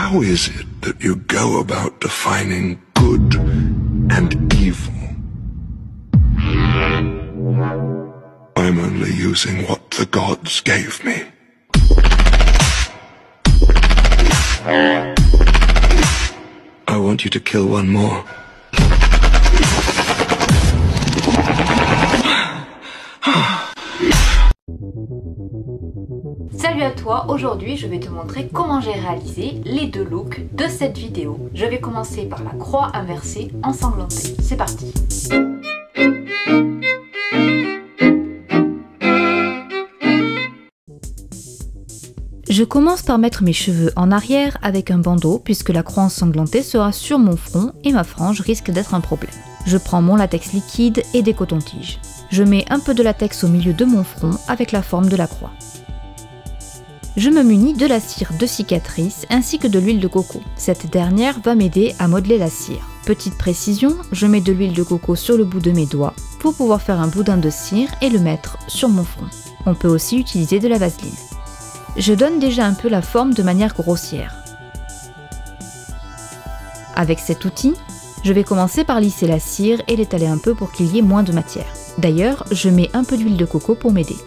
How is it that you go about defining good and evil? I'm only using what the gods gave me. I want you to kill one more. Salut à toi, aujourd'hui je vais te montrer comment j'ai réalisé les deux looks de cette vidéo. Je vais commencer par la croix inversée ensanglantée. C'est parti. Je commence par mettre mes cheveux en arrière avec un bandeau puisque la croix ensanglantée sera sur mon front et ma frange risque d'être un problème. Je prends mon latex liquide et des cotons-tiges. Je mets un peu de latex au milieu de mon front avec la forme de la croix. Je me munis de la cire de cicatrice ainsi que de l'huile de coco. Cette dernière va m'aider à modeler la cire. Petite précision, je mets de l'huile de coco sur le bout de mes doigts pour pouvoir faire un boudin de cire et le mettre sur mon front. On peut aussi utiliser de la vaseline. Je donne déjà un peu la forme de manière grossière. Avec cet outil, je vais commencer par lisser la cire et l'étaler un peu pour qu'il y ait moins de matière. D'ailleurs, je mets un peu d'huile de coco pour m'aider.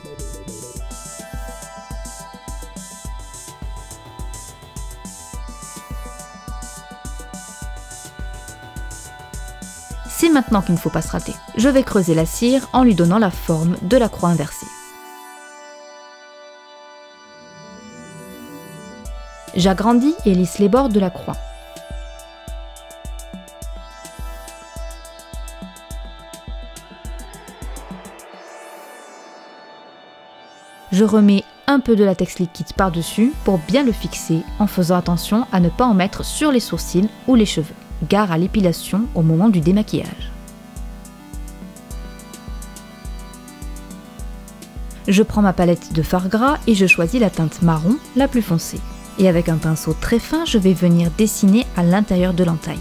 C'est maintenant qu'il ne faut pas se rater. Je vais creuser la cire en lui donnant la forme de la croix inversée. J'agrandis et lisse les bords de la croix. Je remets un peu de latex liquide par-dessus pour bien le fixer en faisant attention à ne pas en mettre sur les sourcils ou les cheveux. Gare à l'épilation au moment du démaquillage. Je prends ma palette de fard gras et je choisis la teinte marron la plus foncée. Et avec un pinceau très fin, je vais venir dessiner à l'intérieur de l'entaille.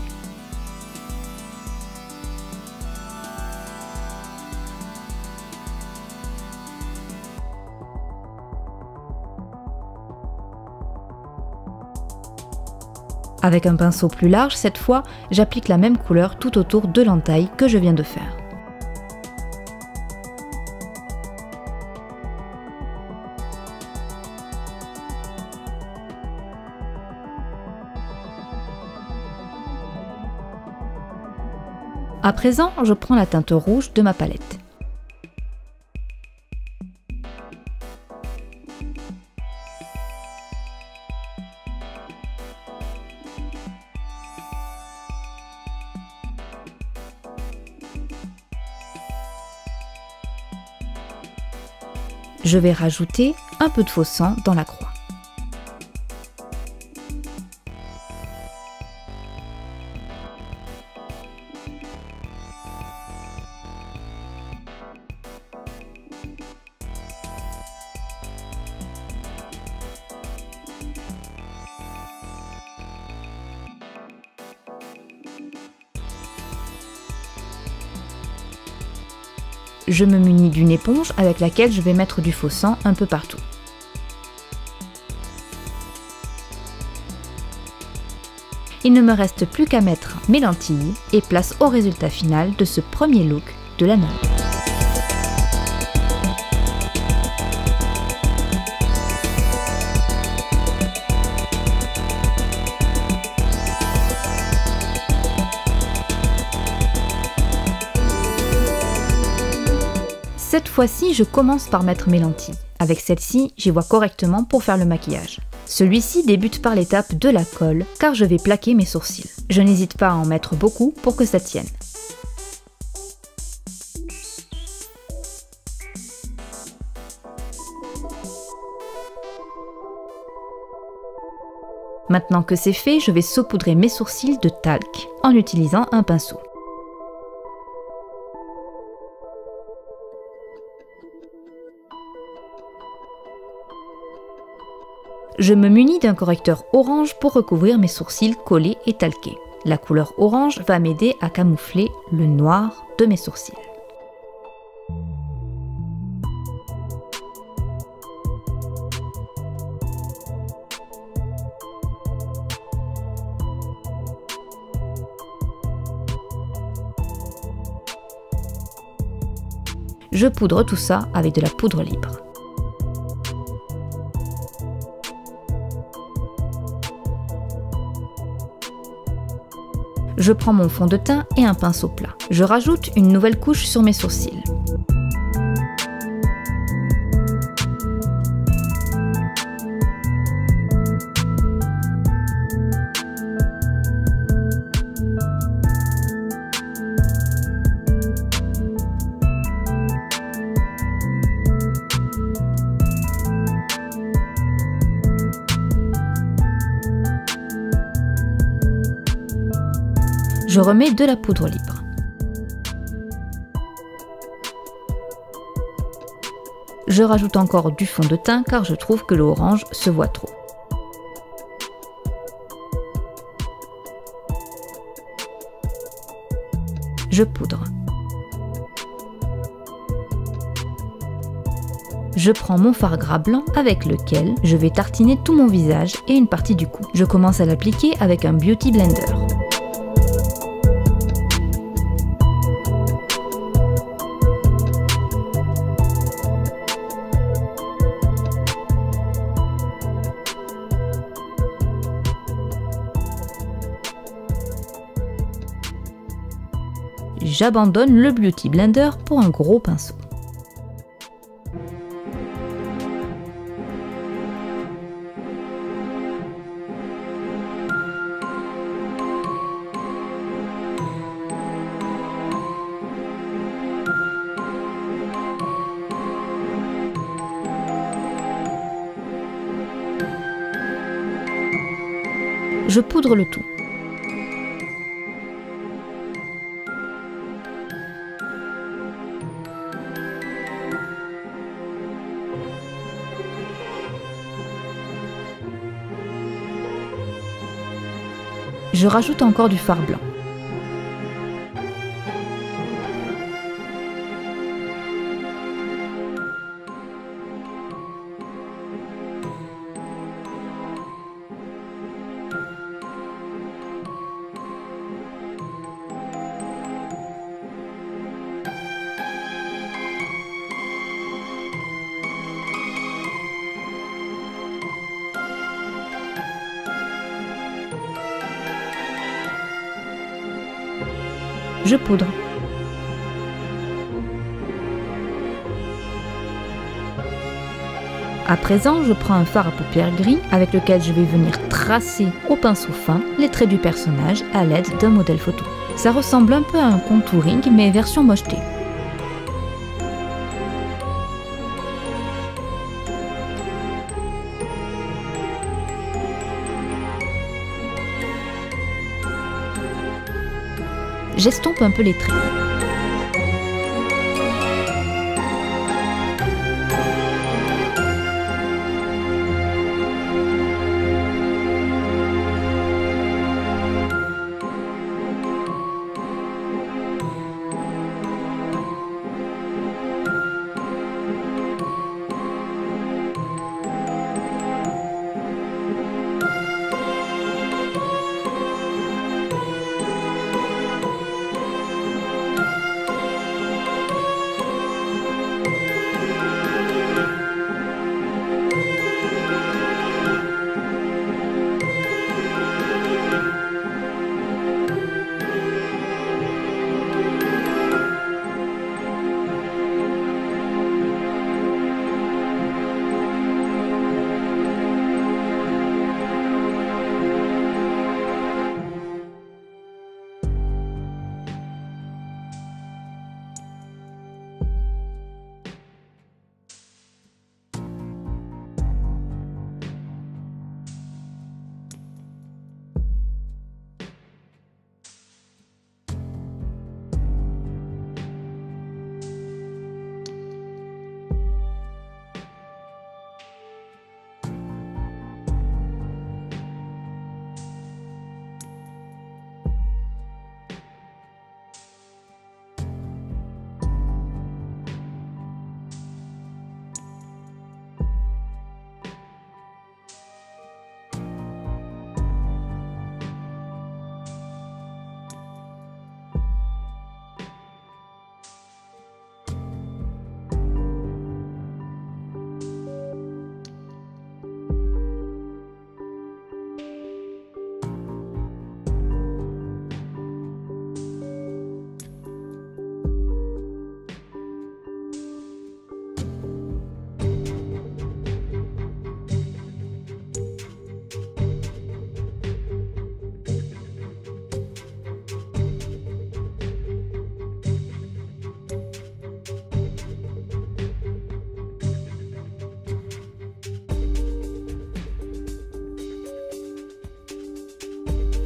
Avec un pinceau plus large, cette fois, j'applique la même couleur tout autour de l'entaille que je viens de faire. À présent, je prends la teinte rouge de ma palette. Je vais rajouter un peu de faux sang dans la croix. Je me munis d'une éponge avec laquelle je vais mettre du faux sang un peu partout. Il ne me reste plus qu'à mettre mes lentilles et place au résultat final de ce premier look de la nonne. Cette fois-ci, je commence par mettre mes lentilles. Avec celle-ci, j'y vois correctement pour faire le maquillage. Celui-ci débute par l'étape de la colle, car je vais plaquer mes sourcils. Je n'hésite pas à en mettre beaucoup pour que ça tienne. Maintenant que c'est fait, je vais saupoudrer mes sourcils de talc en utilisant un pinceau. Je me munis d'un correcteur orange pour recouvrir mes sourcils collés et talqués. La couleur orange va m'aider à camoufler le noir de mes sourcils. Je poudre tout ça avec de la poudre libre. Je prends mon fond de teint et un pinceau plat. Je rajoute une nouvelle couche sur mes sourcils. Je remets de la poudre libre. Je rajoute encore du fond de teint car je trouve que l'orange se voit trop. Je poudre. Je prends mon fard gras blanc avec lequel je vais tartiner tout mon visage et une partie du cou. Je commence à l'appliquer avec un Beauty Blender. J'abandonne le Beauty Blender pour un gros pinceau. Je poudre le tout. Je rajoute encore du fard blanc. Je poudre. À présent, je prends un fard à paupières gris avec lequel je vais venir tracer au pinceau fin les traits du personnage à l'aide d'un modèle photo. Ça ressemble un peu à un contouring mais version mocheté. J'estompe un peu les traits.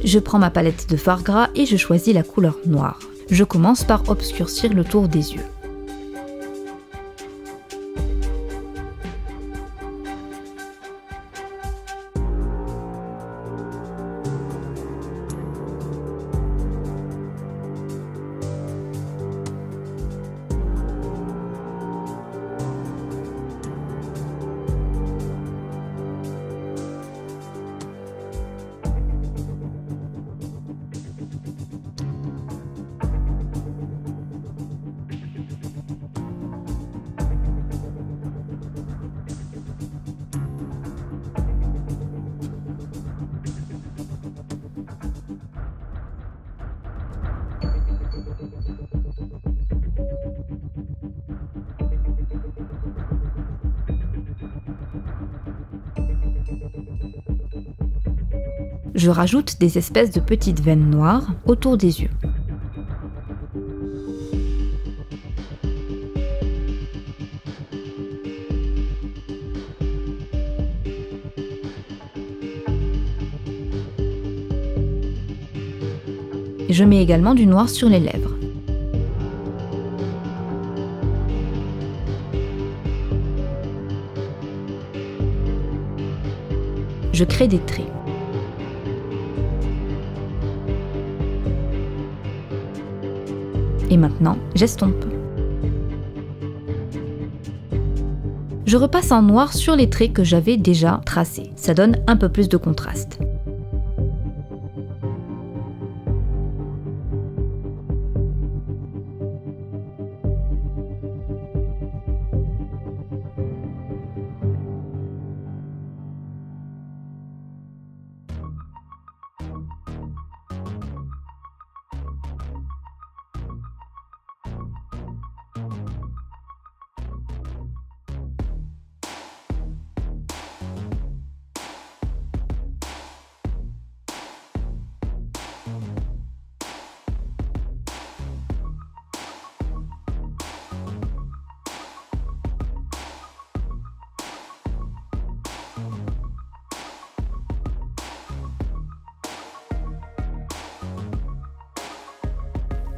Je prends ma palette de fard gras et je choisis la couleur noire. Je commence par obscurcir le tour des yeux. Je rajoute des espèces de petites veines noires autour des yeux. Je mets également du noir sur les lèvres. Je crée des traits. Et maintenant, j'estompe. Je repasse en noir sur les traits que j'avais déjà tracés. Ça donne un peu plus de contraste.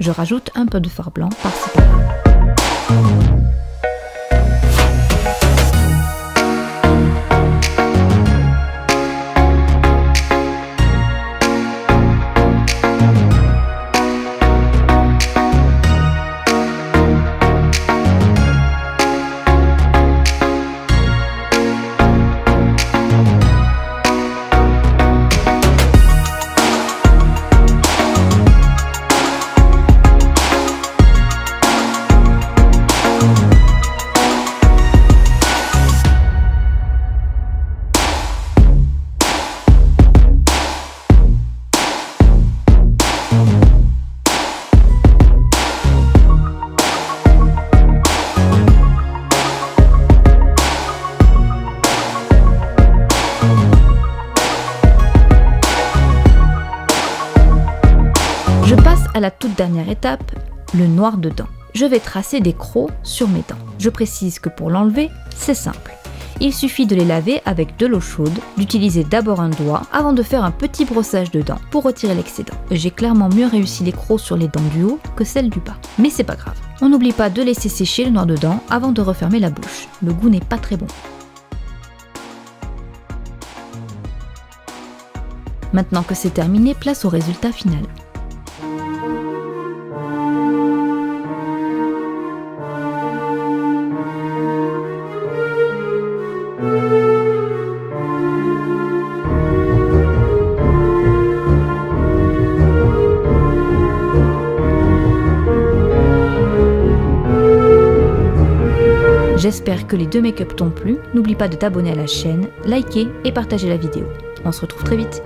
Je rajoute un peu de fard blanc par-ci par-là. Je passe à la toute dernière étape, le noir de dents. Je vais tracer des crocs sur mes dents. Je précise que pour l'enlever, c'est simple. Il suffit de les laver avec de l'eau chaude, d'utiliser d'abord un doigt avant de faire un petit brossage de dents pour retirer l'excédent. J'ai clairement mieux réussi les crocs sur les dents du haut que celles du bas. Mais c'est pas grave. On n'oublie pas de laisser sécher le noir de dents avant de refermer la bouche. Le goût n'est pas très bon. Maintenant que c'est terminé, place au résultat final. J'espère que les deux make-up t'ont plu. N'oublie pas de t'abonner à la chaîne, liker et partager la vidéo. On se retrouve très vite.